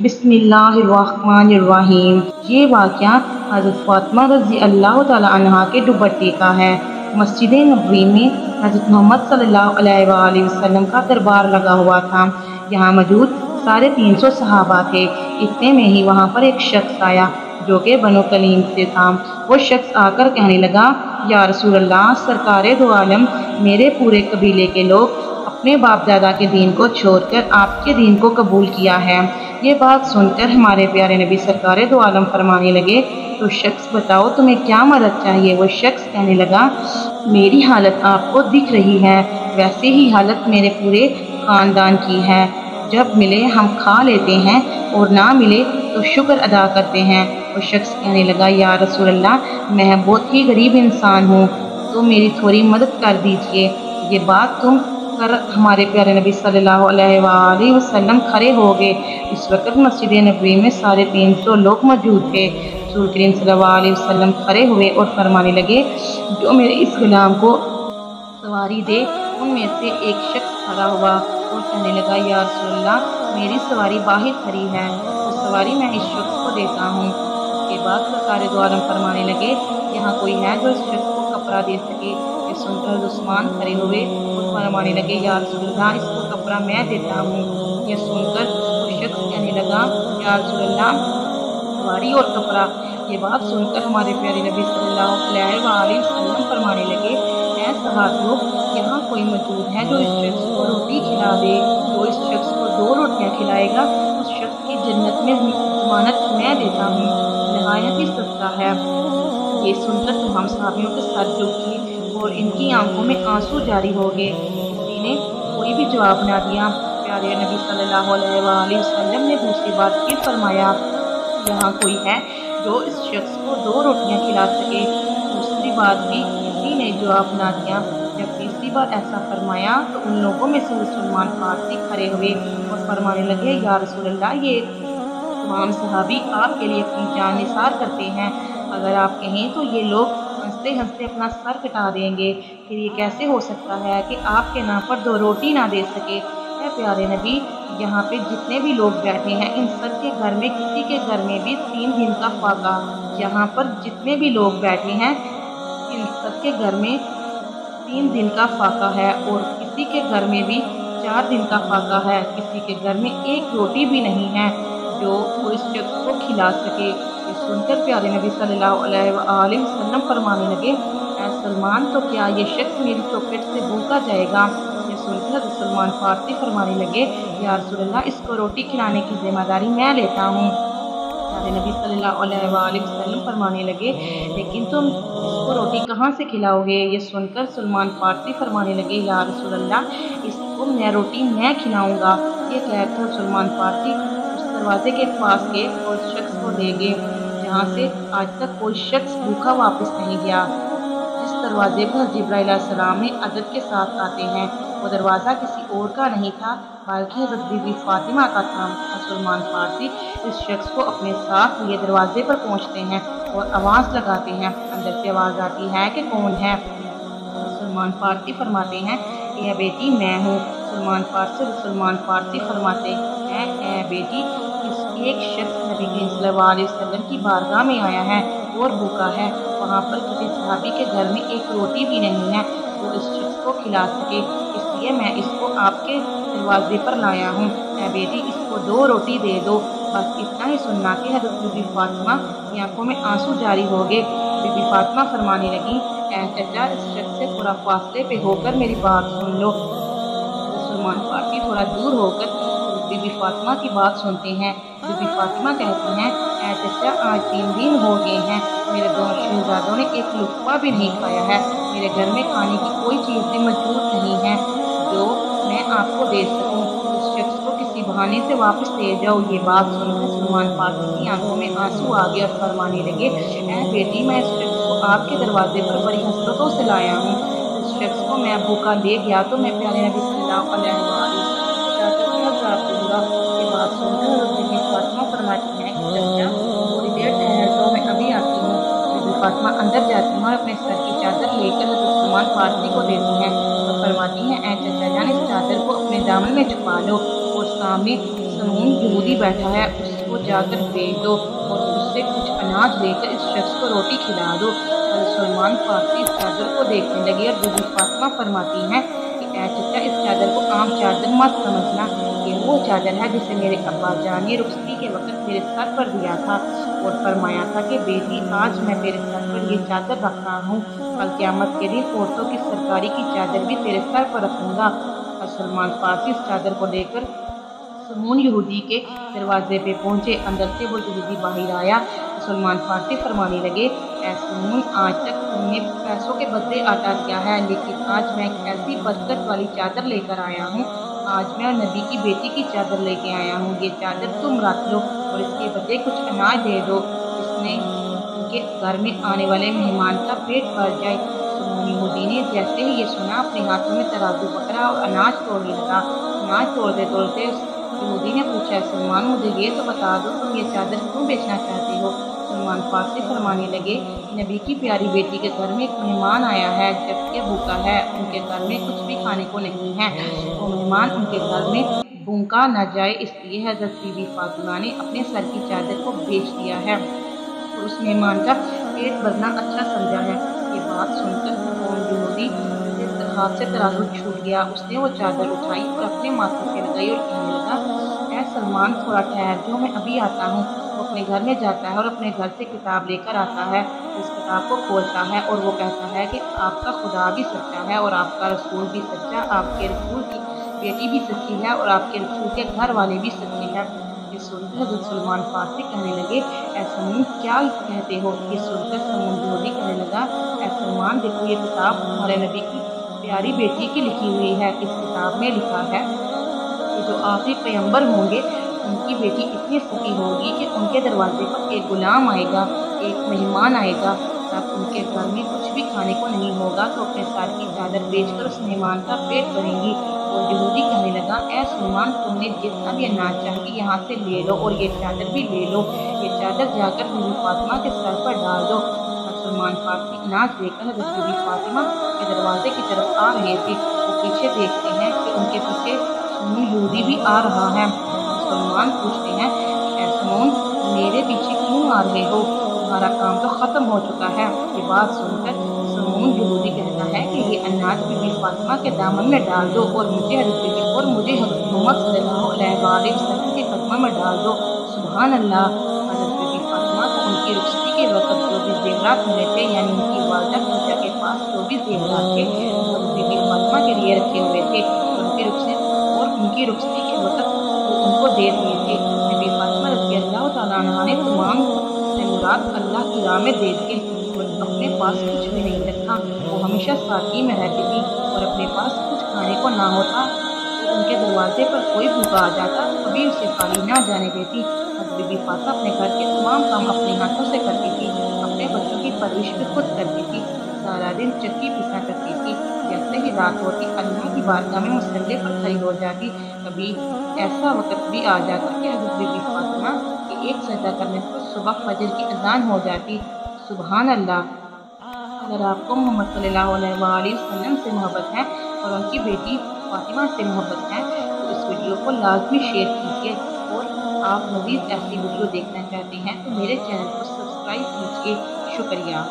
बिस्मिल्लाहिर्रहमानिर्रहीम। ये वाक़या हज़रत फ़ातिमा रज़ी अल्लाह ताला अन्हा के दुपट्टे का है। मस्जिद नबवी में हज़रत मोहम्मद सल्लल्लाहु अलैहि वसल्लम का दरबार लगा हुआ था। यहाँ मौजूद 350 सहाबा थे। इतने में ही वहाँ पर एक शख्स आया जो कि बनो कलीम से था। वो शख्स आकर कहने लगा, या रसूल अल्लाह, सरकारे दो आलम, मेरे पूरे कबीले के लोग अपने बाप दादा के दीन को छोड़कर आपके दीन को कबूल किया है। ये बात सुनकर हमारे प्यारे नबी सरकारे दो आलम फरमाने लगे, तो शख्स बताओ तुम्हें क्या मदद चाहिए। वो शख्स कहने लगा, मेरी हालत आपको दिख रही है, वैसे ही हालत मेरे पूरे ख़ानदान की है। जब मिले हम खा लेते हैं और ना मिले तो शुक्र अदा करते हैं। वो शख्स कहने लगा, या रसूल अल्लाह, मैं बहुत ही गरीब इंसान हूँ, तो मेरी थोड़ी मदद कर दीजिए। ये बात तुम कर हमारे प्यारे नबी सल्लल्लाहु अलैहि वसल्लम खड़े हो गए। इस वक्त मस्जिद नबवी में 350 लोग मौजूद थे। रसूल करीम सल्लल्लाहु अलैहि वसल्लम खड़े हुए और फरमाने लगे, जो मेरे इस गुलाम को सवारी दे। उनमें से एक शख्स खड़ा हुआ और कहने लगा, या रसूल अल्लाह, मेरी सवारी बाहर खड़ी है, तो सवारी मैं इस शख्स को देता हूँ। उसके बाद सरकारे दो आलम फरमाने लगे, यहाँ कोई है जो इस शख्स को कपड़ा दे सके। ये सुनकर उस्मान खड़े हुए और फरमाने लगे, या रसूल अल्लाह, इसको कपड़ा मैं देता हूँ। यह सुनकर वो शख्स कहने लगा, या रसूल अल्लाह, सवारी और कपड़ा। ये बात सुनकर हमारे प्यारे नबी सल्लल्लाहु अलैहि वसल्लम फरमाने लगे, ऐ सहाबियों, यहाँ कोई मौजूद है जो इस शख्स को रोटी खिला दे। जो इस शख्स को 2 रोटियाँ खिलाएगा, उस शख्स की जन्नत में ज़मानत मैं देता हूँ, नहायत ही सस्ता है। ये सुनकर तमाम सहाबियों के सर झुक गए और इनकी आंखों में आंसू जारी हो गए। किसी ने कोई भी जवाब ना दिया। प्यारे नबी सल्लल्लाहु अलैहि वसल्लम ने दूसरी बार फिर फरमाया, यहाँ कोई है जो इस शख्स को 2 रोटियाँ खिला सके। दूसरी बार भी किसी ने जवाब ना दिया। जब तीसरी बार ऐसा फरमाया तो उन लोगों में से सलमान फारसी खड़े हुए और फरमाने लगे, या रसूल अल्लाह, ये तमाम सहाबी आपके लिए अपनी जान निसार करते हैं। अगर आप कहें तो ये लोग हंसते हंसते अपना सर कटा देंगे। फिर ये कैसे हो सकता है कि आपके नाम पर 2 रोटी ना दे सके। है प्यारे नबी, यहाँ पे जितने भी लोग बैठे हैं, इन सब के घर में किसी के घर में भी 3 दिन का फाका। यहाँ पर जितने भी लोग बैठे हैं, इन सब के घर में 3 दिन का फाका है और किसी के घर में भी 4 दिन का फाका है। किसी के घर में 1 रोटी भी नहीं है जो वो इस शख्स को खिला सके। ये सुनकर प्यारे नबी सल्लल्लाहु अलैहि वसल्लम फरमाने लगे, ऐ सलमान, तो क्या ये शख्स मेरी चौखट से भूखा जाएगा। ये सुनकर सलमान फारसी फरमाने लगे, या रसूल अल्लाह, इसको रोटी खिलाने की जिम्मेदारी मैं लेता हूँ। प्यारे नबी सल्लल्लाहु अलैहि वसल्लम फरमाने लगे, लेकिन तुम इसको रोटी कहाँ से खिलाओगे। ये सुनकर सलमान फारसी फरमाने लगे, या रसूल अल्लाह, इसको रोटी मैं खिलाऊंगा। ये कहकर सलमान फारसी उस दरवाजे के पास गए और उस शख्स को ले गए जहाँ से आज तक कोई शख्स भूखा वापस नहीं गया। जिस दरवाजे पर जिब्राइल अलैहिस्सलाम ने अदद के साथ आते हैं, वो दरवाज़ा किसी और का नहीं था बल्कि हज़रत बीबी फातिमा का था। सलमान फारसी इस शख्स को अपने साथ लिए दरवाजे पर पहुंचते हैं और आवाज़ लगाते हैं। अंदर से आवाज़ आती है कि कौन है। सलमान फारसी फरमाते हैं, ए बेटी, मैं हूँ। सलमान फारसी फरमाते हैं, ए बेटी, इस एक शख्स नबी करीम सल्लल्लाहु अलैहि वसल्लम की बारगाह में आया है और भूखा है। वहाँ पर किसी सहाबी के घर में 1 रोटी भी नहीं है जो इस शख्स को खिला सके, इसलिए मैं इसको आपके दरवाजे पर लाया हूँ। ए बेटी, इसको 2 रोटी दे दो। बस इतना ही सुनना कि हज़रत बीबी फातिमा की आंखों में आंसू जारी हो गए। बीबी फातिमा फरमाने लगी, ऐ चचा, इस शख्स से थोड़ा फासले पे होकर मेरी बात सुन लो। सलमान फारसी थोड़ा दूर होकर बीबी फातिमा की बात सुनते हैं। बीबी फातिमा कहती हैं, ऐ चचा, आज 3 दिन हो गए हैं, मेरे 2 शहजादों ने 1 लुक़मा भी नहीं खाया है। मेरे घर में खाने की कोई चीज़ भी मौजूद नहीं है जो मैं आपको दे सकूं। इस शख्स को किसी बहाने से वापस ले जाओ। ये बात सुनकर सलमान फारसी की आंखों में आंसू आ गए और फरमाने लगे, ऐ बेटी, मैं इस शख्स को आपके दरवाजे पर बड़ी हसरतों से लाया हूँ। इस शख्स को मैं भूखा ले गया तो मैं प्यारे नबी सल्लल्लाहु अलैहि वसल्लम ये बात सुनकर बीबी फातिमा फरमाती हैं, चचा, थोड़ी देर ठहर जाओ, मैं अभी आती हूँ। बीबी फातिमा अंदर जाती हैं और अपने सर की चादर लेकर सलमान फारसी को देती हैं और फरमाती हैं, ऐ चचा जान, इस चादर को अपने दामन में छुपा लो। और सामने समून यहूदी बैठा है, को जाकर बेच दो और उससे कुछ अनाज लेकर इस शख्स को रोटी खिला दो। हज़रत सलमान फारसी इस चादर को देखने लगे और बीबी फातिमा फरमाती हैं कि ऐ चचा, इस चादर को आम चादर मत समझना, ये वो चादर है जिसे मेरे अब्बा जान ने रुखसती के वक्त मेरे सर पर दिया था और फरमाया था कि बेटी, आज मैं तेरे सर पर ये चादर रख रहा हूँ, कल क़यामत के दिन औरतों की सरकारी की चादर भी तेरे सर पर रखूँगा। सलमान फारसी इस चादर को लेकर समून यहूदी के दरवाजे पे पहुंचे। अंदर से वो यहूदी बाहर आया तो सलमान फारसी फरमाने लगे, ऐ समून, आज तक तुमने पैसों के बदले आटा दिया है, लेकिन आज मैं एक ऐसी बरकत वाली चादर लेकर आया हूँ। आज मैं नबी की बेटी की चादर लेके आया हूँ। ये चादर तुम रख लो और इसके बदले कुछ अनाज दे दो, जिसने उनके घर में आने वाले मेहमान का पेट भर जाए। समून यहूदी ने जैसे ही ये सुना, अपने हाथों में तराजू पकड़ा और अनाज तोड़ने लगा। अनाज तोड़ते तोड़ते यहूदी ने पूछा, सलमान, मुझे ये तो बता दो, तुम ये चादर क्यों बेचना चाहते हो? सलमान फारसी फरमाने लगे, नबी की प्यारी बेटी के घर में एक मेहमान आया है, जबकि भूखा है, उनके घर में कुछ भी खाने को नहीं है। वो मेहमान उनके घर में भूखा न जाए, इसलिए हज़रत बीबी फातिमा ने अपने सर की चादर को बेच दिया है तो उस मेहमान का पेट भरना अच्छा समझा है। ये बात सुनकर यहूदी के हाथ से तराजू छूट गया। उसने वो चादर उठाई और अपने माथे पे लगाई और कहने लगा, ऐ सलमान, थोड़ा ठहर जाओ, मैं अभी आता हूँ। वो अपने घर में जाता है और अपने घर से किताब लेकर आता है। इस किताब को खोलता है और वो कहता है कि आपका खुदा भी सच्चा है और आपका रसूल भी सच्चा, आपके रसूल की बेटी भी सच्ची है और आपके रसूल के घर वाले भी सच्चे हैं। ये सुनकर हज़रत सलमान फारसी कहने लगे, ऐ समून, क्या कहते हो? ये सुनकर समून यहूदी कहने लगा, ऐ सलमान, देखो ये किताब हमारे नबी की प्यारी बेटी की लिखी हुई है। इस किताब में लिखा है कि जो आखिरी पैगंबर होंगे उनकी बेटी इतनी सती होगी कि उनके दरवाजे पर एक गुलाम आएगा, एक मेहमान आएगा, तब उनके घर में कुछ भी खाने को नहीं होगा तो अपने सर की चादर बेचकर उस मेहमान का पेट भरेंगी। और यहूदी कहने लगा, ऐ सलमान, तुमने जितना भी अनाज चाहिए यहाँ से ले लो और ये चादर भी ले लो। ये चादर जाकर बीबी फातिमा के सर पर डाल दो। सलमान फारसी अनाज लेकर हज़रत बीबी फातिमा के दरवाजे की तरफ आ रहे थे। वो पीछे देखते हैं कि उनके पीछे समून यहूदी भी आ रहा है। सलमान पूछते हैं, ऐ समून, मेरे पीछे क्यों आ रहे हो? तुम्हारा काम तो ख़त्म हो चुका है। ये बात सुनकर समून यहूदी कहता है कि ये अनाज बीबी फातिमा के दामन में डाल दो और मुझे हज़रत मोहम्मद सल्लल्लाहु अलैहि वसल्लम के कदमों में डाल दो। सुभान अल्लाह। हज़रत बीबी फातिमा को उनकी रुखसती के वक्त 24 जेवरात मिले थे, यानी उनकी वालिदा खदीजा के पास 24 जेवरात थे जो बीबी फातिमा के लिए रखे हुए थे और उनकी रुखसती के वक्त उनको दे दिए थे। बीबी फातिमा रज़ियल्लाहु तआला अन्हा ने तमाम से मुराद अल्लाह की राह में दे दिए और अपने पास कुछ भी नहीं रखा। वो हमेशा सादगी में रहती थी और अपने पास कुछ खाने को ना होता तो उनके दरवाजे पर कोई भूखा आ जाता, कभी उसे खाली ना जाने देती। बीबी फातिमा अपने घर के तमाम काम अपने हाथों से करती थी, अपने बच्चों की परवरिश भी खुद करती थी, सारा दिन चक्की पीसा करती थी। जैसे ही रात होती, अल्लाह की बारगाह में मुसल्ले पर खड़ी हो जाती। कभी ऐसा वक्त भी आ जाता कि हज़रत बीबी फातिमा के एक सजदा करने पर सुबह फजर की अजान हो जाती। सुभान अल्लाह। अगर आपको मोहम्मद सल्लल्लाहु अलैहि वसल्लम से मोहब्बत है और उनकी बेटी फातिमा से मोहब्बत है तो इस वीडियो को लाजमी शेयर कीजिए और आप मज़ीद ऐसी वीडियो देखना चाहते हैं तो मेरे चैनल को सब्सक्राइब कीजिए। शुक्रिया।